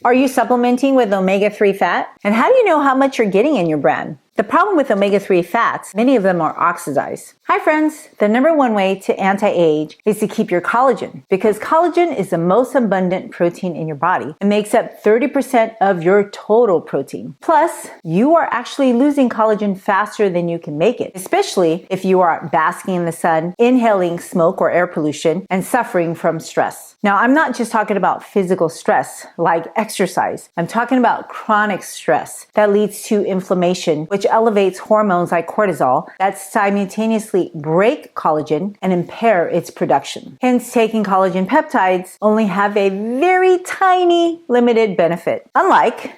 Are you supplementing with omega-3 fat? And how do you know how much you're getting in your brand? The problem with omega-3 fats, many of them are oxidized. Hi friends, the number one way to anti-age is to keep your collagen, because collagen is the most abundant protein in your body and makes up 30% of your total protein. Plus, you are actually losing collagen faster than you can make it, especially if you are basking in the sun, inhaling smoke or air pollution, and suffering from stress. Now, I'm not just talking about physical stress like exercise. I'm talking about chronic stress that leads to inflammation, which elevates hormones like cortisol that simultaneously break collagen and impair its production. Hence, taking collagen peptides only have a very tiny limited benefit. Unlike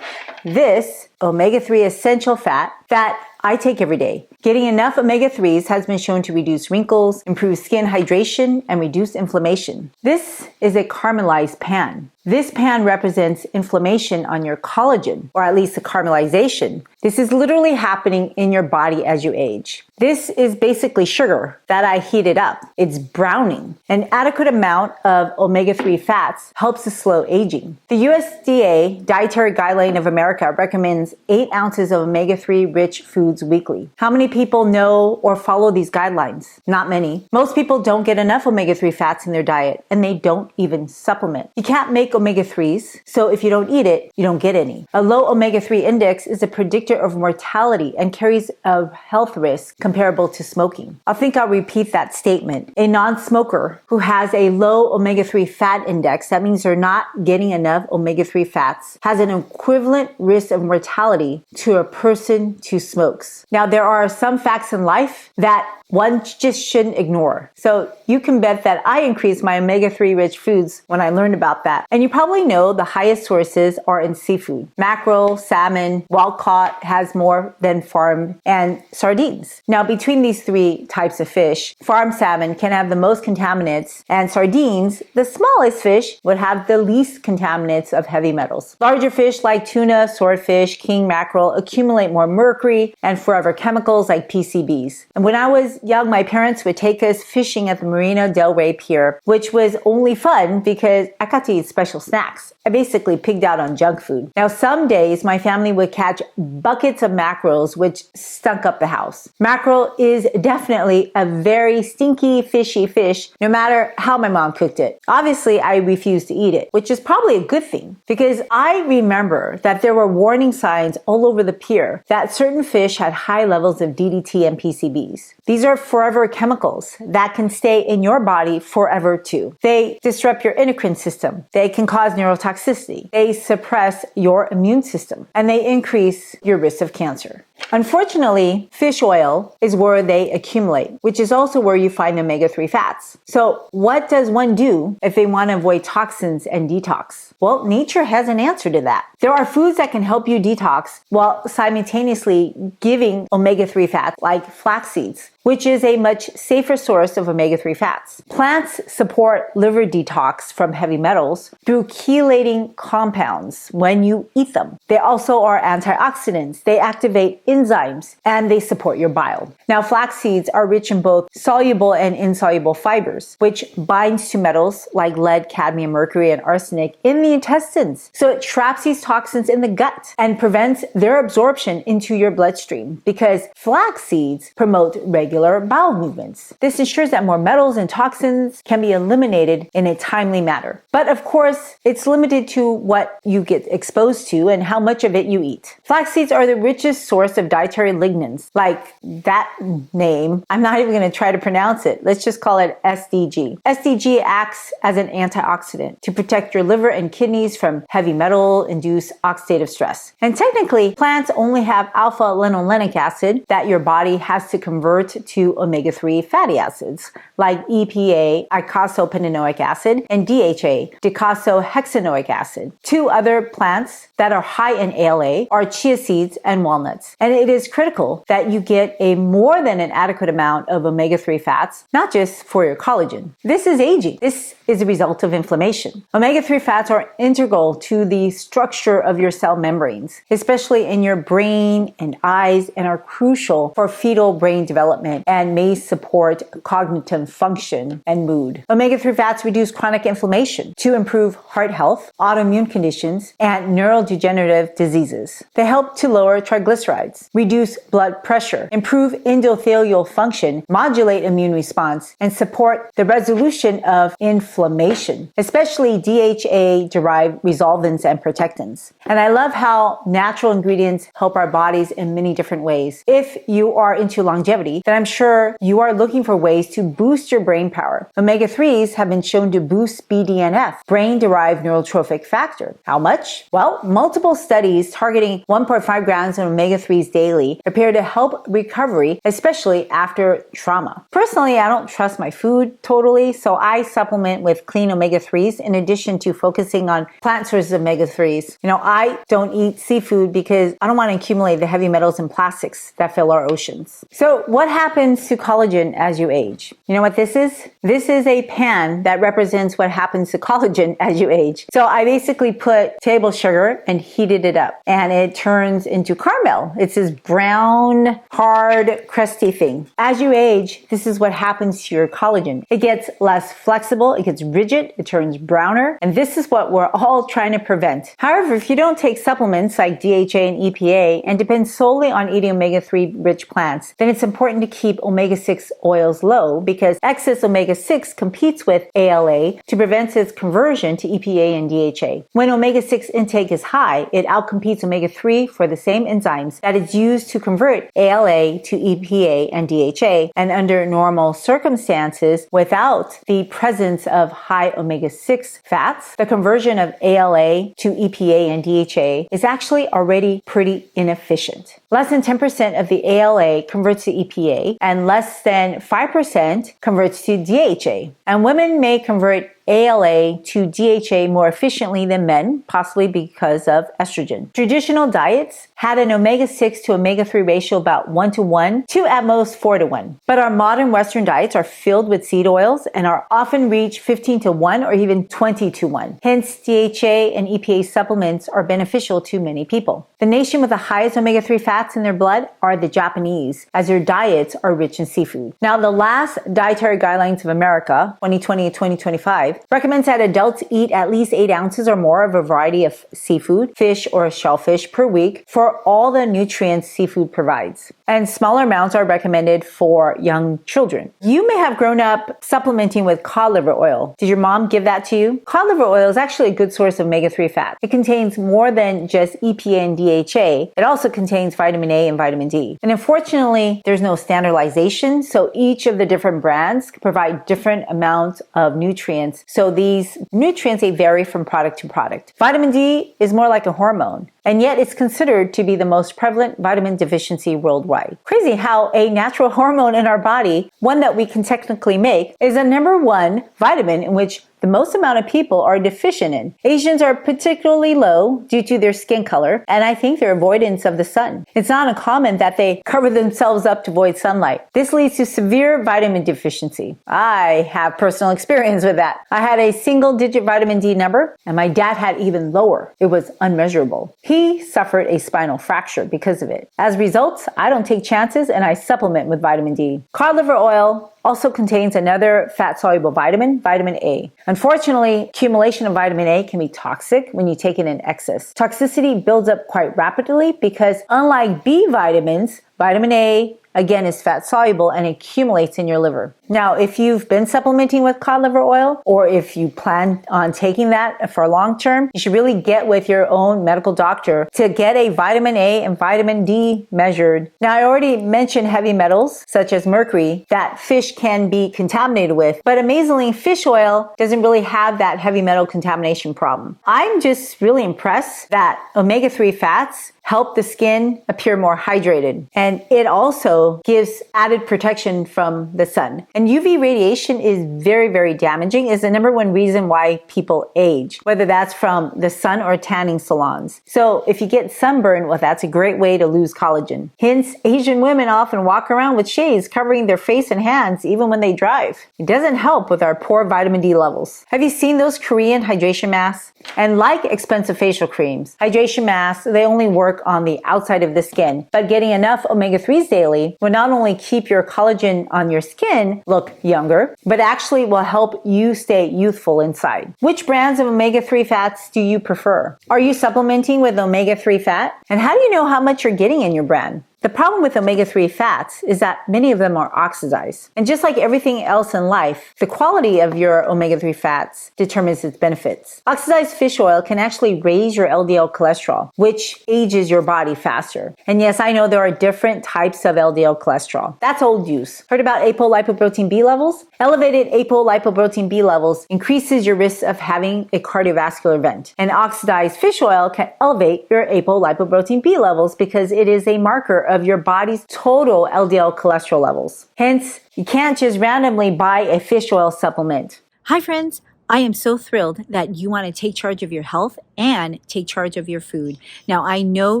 this omega-3 essential fat that I take every day. Getting enough omega-3s has been shown to reduce wrinkles, improve skin hydration, and reduce inflammation. This is a caramelized pan. This pan represents inflammation on your collagen, or at least the caramelization. This is literally happening in your body as you age. This is basically sugar that I heated up. It's browning. An adequate amount of omega-3 fats helps to slow aging. The USDA Dietary Guideline of America recommends 8 ounces of omega-3 rich foods weekly. How many people know or follow these guidelines? Not many. Most people don't get enough omega-3 fats in their diet, and they don't even supplement. You can't make omega-3s, so if you don't eat it, you don't get any. A low omega-3 index is a predictor of mortality and carries a health risk comparable to smoking. I think I'll repeat that statement. A non-smoker who has a low omega-3 fat index, that means they're not getting enough omega-3 fats, has an equivalent risk of mortality to a person who smokes. Now, there are some facts in life that one just shouldn't ignore. So you can bet that I increased my omega-3 rich foods when I learned about that. And you probably know the highest sources are in seafood. Mackerel, salmon, wild caught has more than farmed, and sardines. Now, between these 3 types of fish, farmed salmon can have the most contaminants, and sardines, the smallest fish, would have the least contaminants of heavy metals. Larger fish like tuna, swordfish, king mackerel accumulate more mercury and forever chemicals like PCBs. And when I was young, my parents would take us fishing at the Marina Del Rey Pier, which was only fun because I got to eat special snacks. I basically pigged out on junk food. Now, some days my family would catch buckets of mackerels, which stunk up the house. Mackerel is definitely a very stinky, fishy fish, no matter how my mom cooked it. Obviously, I refused to eat it, which is probably a good thing, because I remember that there were warning signs all over the pier that certain fish had high levels of DDT and PCBs. These are forever chemicals that can stay in your body forever too. They disrupt your endocrine system. They can cause neurotoxicity. They suppress your immune system, and they increase your risk of cancer. Unfortunately, fish oil is where they accumulate, which is also where you find omega-3 fats. So what does one do if they want to avoid toxins and detox? Well, nature has an answer to that. There are foods that can help you detox while simultaneously giving omega-3 fats, like flaxseeds, which is a much safer source of omega-3 fats. Plants support liver detox from heavy metals through chelating compounds when you eat them. They also are antioxidants. They activate enzymes, and they support your bile. Now, flax seeds are rich in both soluble and insoluble fibers, which binds to metals like lead, cadmium, mercury, and arsenic in the intestines. So it traps these toxins in the gut and prevents their absorption into your bloodstream, because flax seeds promote regular bowel movements. This ensures that more metals and toxins can be eliminated in a timely manner. But of course, it's limited to what you get exposed to and how much of it you eat. Flax seeds are the richest source of dietary lignans, like that name. I'm not even going to try to pronounce it. Let's just call it SDG. SDG acts as an antioxidant to protect your liver and kidneys from heavy metal-induced oxidative stress. And technically, plants only have alpha-linolenic acid that your body has to convert to omega-3 fatty acids, like EPA, eicosapentaenoic acid, and DHA, docosahexaenoic acid. 2 other plants that are high in ALA are chia seeds and walnuts. And it is critical that you get a more than an adequate amount of omega-3 fats, not just for your collagen. This is aging. This is a result of inflammation. Omega-3 fats are integral to the structure of your cell membranes, especially in your brain and eyes, and are crucial for fetal brain development development and may support cognitive function and mood. Omega-3 fats reduce chronic inflammation to improve heart health, autoimmune conditions, and neurodegenerative diseases. They help to lower triglycerides, reduce blood pressure, improve endothelial function, modulate immune response, and support the resolution of inflammation, especially DHA-derived resolvins and protectants. And I love how natural ingredients help our bodies in many different ways. If you are into longevity, then I'm sure you are looking for ways to boost your brain power. Omega-3s have been shown to boost BDNF, brain-derived neurotrophic factor. How much? Well, multiple studies targeting 1.5 grams of omega-3s daily appear to help recovery, especially after trauma. Personally, I don't trust my food totally, so I supplement with clean omega-3s in addition to focusing on plant sources of omega-3s. I don't eat seafood because I don't want to accumulate the heavy metals and plastics that fill our oceans. So what happens to collagen as you age? You know what this is? This is a pan that represents what happens to collagen as you age. So I basically put table sugar and heated it up, and it turns into caramel. It's this brown, hard, crusty thing. As you age, this is what happens to your collagen. It gets less flexible, it gets rigid, it turns browner, and this is what we're all trying to prevent. However, if you don't take supplements like DHA and EPA and depend solely on eating omega-3 rich plants, then it's important to keep omega-6 oils low because excess omega-6 competes with ALA to prevent its conversion to EPA and DHA. When omega-6 intake is high, it outcompetes omega-3 for the same enzymes that is used to convert ALA to EPA and DHA, and under normal circumstances, without the presence of high omega-6 fats, the conversion of ALA to EPA and DHA is actually already pretty inefficient. Less than 10% of the ALA converts to EPA, and less than 5% converts to DHA. And women may convert ALA to DHA more efficiently than men, possibly because of estrogen. Traditional diets had an omega-6 to omega-3 ratio about 1:1 to at most 4:1. But our modern Western diets are filled with seed oils and are often reach 15:1 or even 20:1. Hence, DHA and EPA supplements are beneficial to many people. The nation with the highest omega-3 fats in their blood are the Japanese, as their diets are rich in seafood. Now, the last Dietary Guidelines of America, 2020 and 2025, recommends that adults eat at least 8 ounces or more of a variety of seafood, fish, or shellfish per week for all the nutrients seafood provides. And smaller amounts are recommended for young children. You may have grown up supplementing with cod liver oil. Did your mom give that to you? Cod liver oil is actually a good source of omega-3 fat. It contains more than just EPA and DHA. It also contains vitamin A and vitamin D. And unfortunately, there's no standardization, so each of the different brands provide different amounts of nutrients. So these nutrients, they vary from product to product. Vitamin D is more like a hormone, and yet it's considered to be the most prevalent vitamin deficiency worldwide. Crazy how a natural hormone in our body, one that we can technically make, is a number one vitamin in which the most amount of people are deficient in. Asians are particularly low due to their skin color, and I think their avoidance of the sun. It's not uncommon that they cover themselves up to avoid sunlight. This leads to severe vitamin deficiency. I have personal experience with that. I had a single-digit vitamin D number, and my dad had even lower. It was unmeasurable. He suffered a spinal fracture because of it. As a result, I don't take chances and I supplement with vitamin D. Cod liver oil also contains another fat-soluble vitamin, vitamin A. Unfortunately, accumulation of vitamin A can be toxic when you take it in excess. Toxicity builds up quite rapidly because unlike B vitamins, vitamin A again is fat soluble and accumulates in your liver. Now, if you've been supplementing with cod liver oil, or if you plan on taking that for long term, you should really get with your own medical doctor to get a vitamin A and vitamin D measured. Now, I already mentioned heavy metals such as mercury that fish can be contaminated with, but amazingly, fish oil doesn't really have that heavy metal contamination problem. I'm just really impressed that omega-3 fats help the skin appear more hydrated. And it also gives added protection from the sun. And UV radiation is very, very damaging. It's the number one reason why people age, whether that's from the sun or tanning salons. So if you get sunburn, well, that's a great way to lose collagen. Hence, Asian women often walk around with shades covering their face and hands even when they drive. It doesn't help with our poor vitamin D levels. Have you seen those Korean hydration masks? And like expensive facial creams, hydration masks, they only work on the outside of the skin. But getting enough omega-3s daily will not only keep your collagen on your skin look younger, but actually will help you stay youthful inside. Which brands of omega-3 fats do you prefer? Are you supplementing with omega-3 fat? And how do you know how much you're getting in your brand? The problem with omega-3 fats is that many of them are oxidized. And just like everything else in life, the quality of your omega-3 fats determines its benefits. Oxidized fish oil can actually raise your LDL cholesterol, which ages your body faster. And yes, I know there are different types of LDL cholesterol. That's old news. Heard about Apolipoprotein B levels? Elevated Apolipoprotein B levels increases your risk of having a cardiovascular event. And oxidized fish oil can elevate your Apolipoprotein B levels because it is a marker of your body's total LDL cholesterol levels. Hence, you can't just randomly buy a fish oil supplement. Hi friends, I am so thrilled that you want to take charge of your health and take charge of your food. Now, I know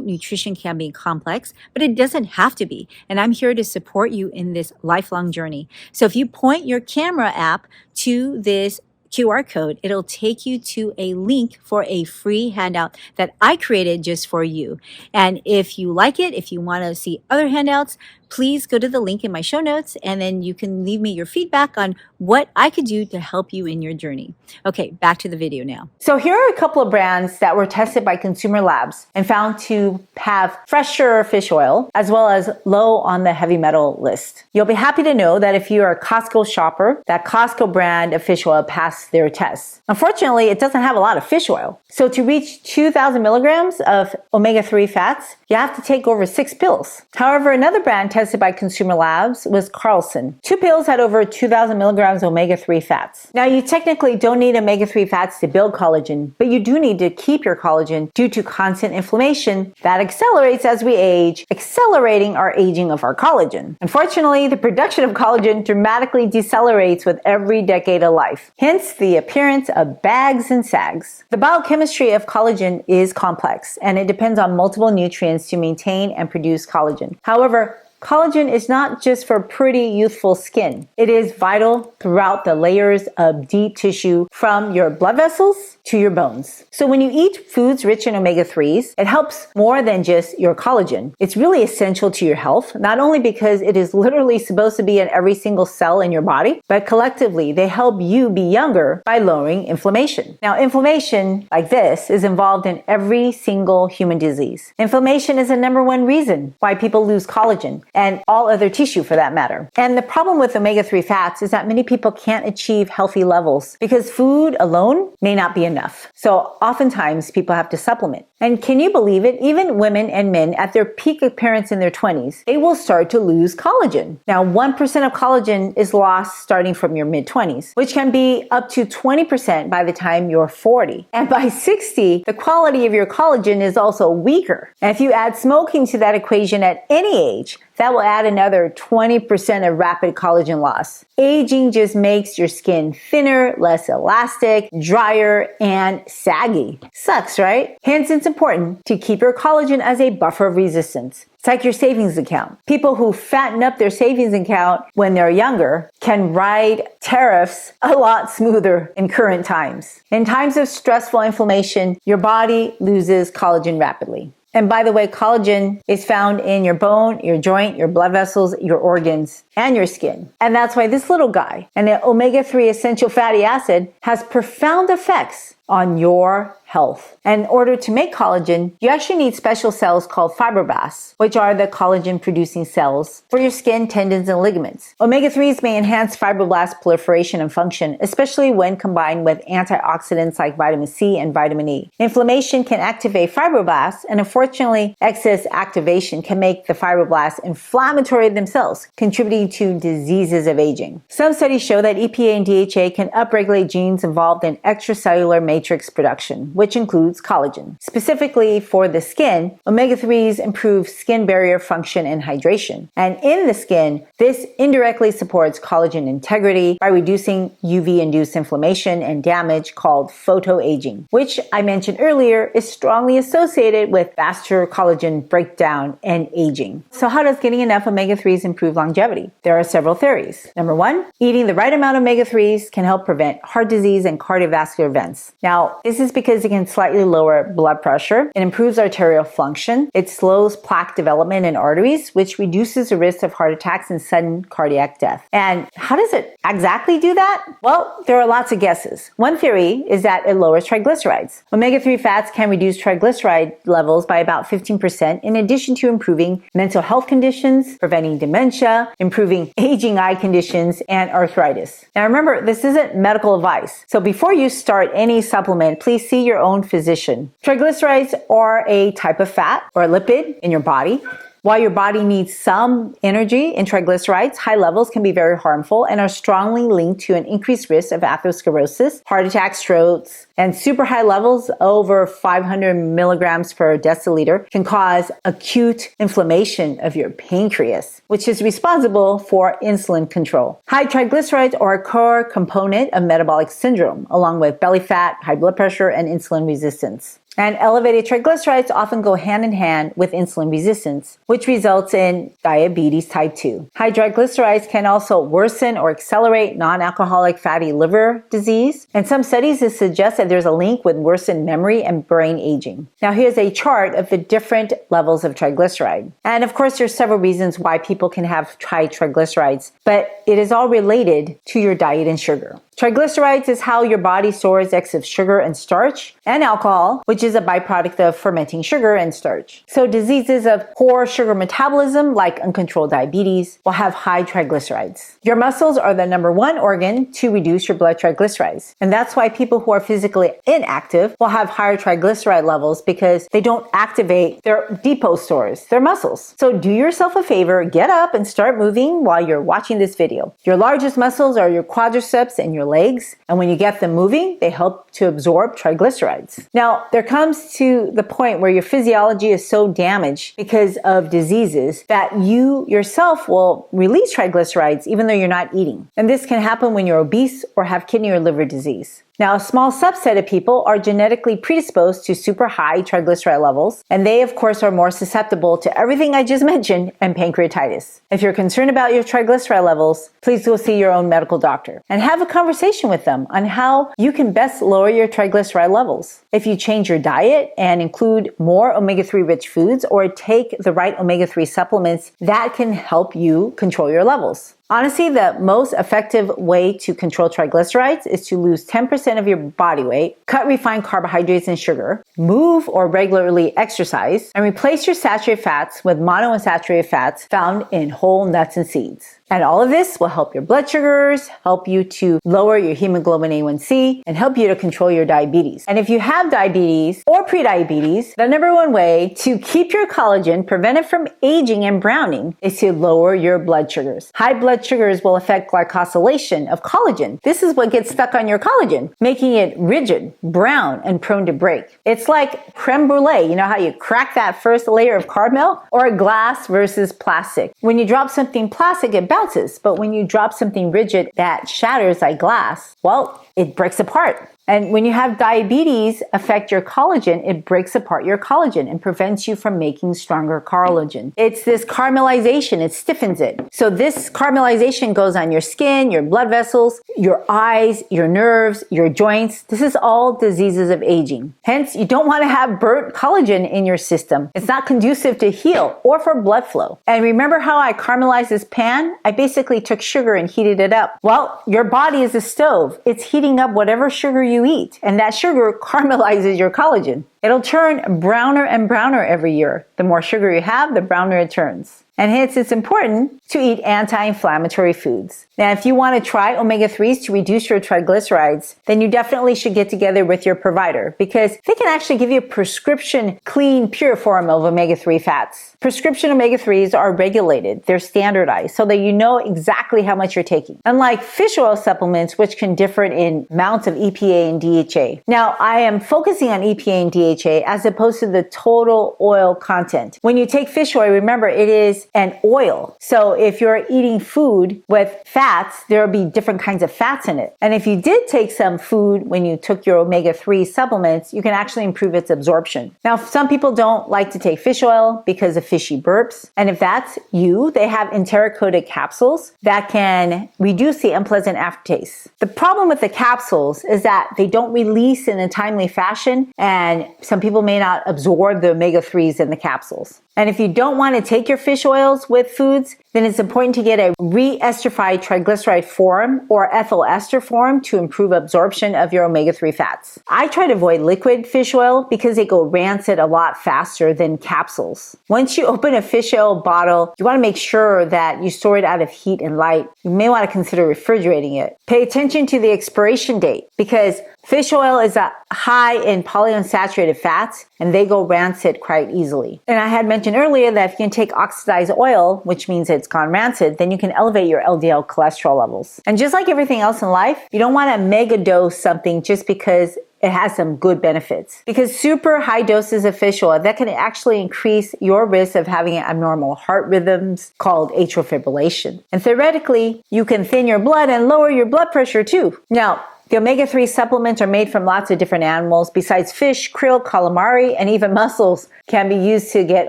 nutrition can be complex, but it doesn't have to be. And I'm here to support you in this lifelong journey. So if you point your camera app to this QR code, it'll take you to a link for a free handout that I created just for you. And if you like it, if you want to see other handouts, please go to the link in my show notes and then you can leave me your feedback on what I could do to help you in your journey. Okay, back to the video now. So here are a couple of brands that were tested by consumer labs and found to have fresher fish oil as well as low on the heavy metal list. You'll be happy to know that if you are a Costco shopper, that Costco brand of fish oil passed their tests. Unfortunately, it doesn't have a lot of fish oil. So to reach 2,000 milligrams of omega-3 fats, you have to take over 6 pills. However, another brand tested by consumer labs was Carlson. 2 pills had over 2,000 milligrams of omega-3 fats. Now, you technically don't need omega-3 fats to build collagen, but you do need to keep your collagen due to constant inflammation that accelerates as we age, accelerating our aging of our collagen. Unfortunately, the production of collagen dramatically decelerates with every decade of life, hence the appearance of bags and sags. The biochemistry of collagen is complex, and it depends on multiple nutrients to maintain and produce collagen. However, collagen is not just for pretty, youthful skin. It is vital throughout the layers of deep tissue from your blood vessels to your bones. So when you eat foods rich in omega-3s, it helps more than just your collagen. It's really essential to your health, not only because it is literally supposed to be in every single cell in your body, but collectively they help you be younger by lowering inflammation. Now, inflammation like this is involved in every single human disease. Inflammation is the #1 reason why people lose collagen and all other tissue for that matter. And the problem with omega-3 fats is that many people can't achieve healthy levels because food alone may not be enough. So oftentimes people have to supplement. And can you believe it? Even women and men at their peak appearance in their 20s, they will start to lose collagen. Now, 1% of collagen is lost starting from your mid-20s, which can be up to 20% by the time you're 40. And by 60, the quality of your collagen is also weaker. And if you add smoking to that equation at any age, that will add another 20% of rapid collagen loss. Aging just makes your skin thinner, less elastic, drier, and saggy. Sucks, right? Hence, it's important to keep your collagen as a buffer of resistance. It's like your savings account. People who fatten up their savings account when they're younger can ride tariffs a lot smoother in current times. In times of stressful inflammation, your body loses collagen rapidly. And by the way, collagen is found in your bone, your joint, your blood vessels, your organs, and your skin. And that's why this little guy, an omega-3 essential fatty acid, has profound effects on your health. And in order to make collagen, you actually need special cells called fibroblasts, which are the collagen-producing cells for your skin, tendons, and ligaments. Omega-3s may enhance fibroblast proliferation and function, especially when combined with antioxidants like vitamin C and vitamin E. Inflammation can activate fibroblasts, and unfortunately, excess activation can make the fibroblasts inflammatory themselves, contributing to diseases of aging. Some studies show that EPA and DHA can upregulate genes involved in extracellular matrix production, which includes collagen. Specifically for the skin, omega-3s improve skin barrier function and hydration. And in the skin, this indirectly supports collagen integrity by reducing UV-induced inflammation and damage called photoaging, which I mentioned earlier is strongly associated with faster collagen breakdown and aging. So how does getting enough omega-3s improve longevity? There are several theories. Number 1, eating the right amount of omega-3s can help prevent heart disease and cardiovascular events. Now, this is because it can slightly lower blood pressure. It improves arterial function. It slows plaque development in arteries, which reduces the risk of heart attacks and sudden cardiac death. And how does it exactly do that? Well, there are lots of guesses. One theory is that it lowers triglycerides. Omega-3 fats can reduce triglyceride levels by about 15%, in addition to improving mental health conditions, preventing dementia, improving aging eye conditions, and arthritis. Now remember, this isn't medical advice. So before you start any supplement, please see your own physician. Triglycerides are a type of fat or lipid in your body. While your body needs some energy in triglycerides, high levels can be very harmful and are strongly linked to an increased risk of atherosclerosis, heart attack, strokes, and super high levels over 500 milligrams per deciliter can cause acute inflammation of your pancreas, which is responsible for insulin control. High triglycerides are a core component of metabolic syndrome, along with belly fat, high blood pressure, and insulin resistance. And elevated triglycerides often go hand in hand with insulin resistance, which results in diabetes type 2. High triglycerides can also worsen or accelerate non-alcoholic fatty liver disease. And some studies have suggested there's a link with worsened memory and brain aging. Now here's a chart of the different levels of triglyceride. And of course, there's several reasons why people can have high triglycerides, but it is all related to your diet and sugar. Triglycerides is how your body stores excess sugar and starch and alcohol, which is a byproduct of fermenting sugar and starch. So diseases of poor sugar metabolism, like uncontrolled diabetes, will have high triglycerides. Your muscles are the number one organ to reduce your blood triglycerides. And that's why people who are physically inactive will have higher triglyceride levels, because they don't activate their depot stores, their muscles. So do yourself a favor, get up and start moving while you're watching this video. Your largest muscles are your quadriceps and your legs, and when you get them moving, they help to absorb triglycerides. Now, there comes to the point where your physiology is so damaged because of diseases that you yourself will release triglycerides even though you're not eating. And this can happen when you're obese or have kidney or liver disease. Now, a small subset of people are genetically predisposed to super high triglyceride levels, and they, of course, are more susceptible to everything I just mentioned and pancreatitis. If you're concerned about your triglyceride levels, please go see your own medical doctor and have a conversation with them on how you can best lower your triglyceride levels. If you change your diet and include more omega-3 rich foods or take the right omega-3 supplements, that can help you control your levels. Honestly, the most effective way to control triglycerides is to lose 10% of your body weight, cut refined carbohydrates and sugar, move or regularly exercise, and replace your saturated fats with monounsaturated fats found in whole nuts and seeds. And all of this will help your blood sugars, help you to lower your hemoglobin A1C, and help you to control your diabetes. And if you have diabetes or prediabetes, the number one way to keep your collagen prevented from aging and browning is to lower your blood sugars. High blood sugars will affect glycosylation of collagen. This is what gets stuck on your collagen, making it rigid, brown, and prone to break. It's like creme brulee. You know how you crack that first layer of caramel? Or glass versus plastic. When you drop something plastic, it bounces, but when you drop something rigid that shatters like glass, well, it breaks apart. And when you have diabetes affect your collagen, it breaks apart your collagen and prevents you from making stronger collagen. It's this caramelization, it stiffens it. So this caramelization goes on your skin, your blood vessels, your eyes, your nerves, your joints. This is all diseases of aging. Hence, you don't want to have burnt collagen in your system. It's not conducive to heal or for blood flow. And remember how I caramelized this pan? I basically took sugar and heated it up. Well, your body is a stove. It's heating up whatever sugar you eat, and that sugar caramelizes your collagen. It'll turn browner and browner every year. The more sugar you have, the browner it turns. And hence, it's important to eat anti-inflammatory foods. Now, if you want to try omega-3s to reduce your triglycerides, then you definitely should get together with your provider, because they can actually give you a prescription, clean, pure form of omega-3 fats. Prescription omega-3s are regulated. They're standardized so that you know exactly how much you're taking. Unlike fish oil supplements, which can differ in amounts of EPA and DHA. Now, I am focusing on EPA and DHA as opposed to the total oil content. When you take fish oil, remember it is and oil. So if you're eating food with fats, there will be different kinds of fats in it. And if you did take some food when you took your omega-3 supplements, you can actually improve its absorption. Now, some people don't like to take fish oil because of fishy burps. And if that's you, they have enteric-coated capsules that can reduce the unpleasant aftertaste. The problem with the capsules is that they don't release in a timely fashion, and some people may not absorb the omega-3s in the capsules. And if you don't want to take your fish oils with foods, then it's important to get a re-esterified triglyceride form or ethyl ester form to improve absorption of your omega-3 fats. I try to avoid liquid fish oil because they go rancid a lot faster than capsules. Once you open a fish oil bottle, you want to make sure that you store it out of heat and light. You may want to consider refrigerating it. Pay attention to the expiration date because fish oil is high in polyunsaturated fats and they go rancid quite easily. And I had mentioned earlier that if you can take oxidized oil, which means it's gone rancid, then you can elevate your LDL cholesterol levels. And just like everything else in life, you don't want to mega dose something just because it has some good benefits. Because super high doses of fish oil, that can actually increase your risk of having abnormal heart rhythms called atrial fibrillation. And theoretically, you can thin your blood and lower your blood pressure too. Now, the omega-3 supplements are made from lots of different animals. Besides fish, krill, calamari, and even mussels can be used to get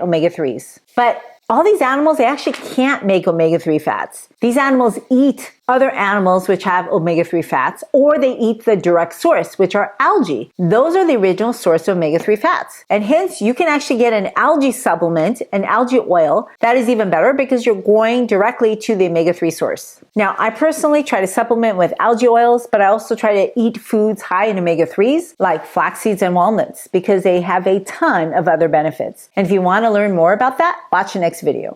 omega-3s. But all these animals, they actually can't make omega-3 fats. These animals eat other animals which have omega-3 fats, or they eat the direct source, which are algae. Those are the original source of omega-3 fats. And hence, you can actually get an algae supplement, an algae oil, that is even better because you're going directly to the omega-3 source. Now, I personally try to supplement with algae oils, but I also try to eat foods high in omega-3s, like flaxseeds and walnuts, because they have a ton of other benefits. And if you want to learn more about that, watch the next video.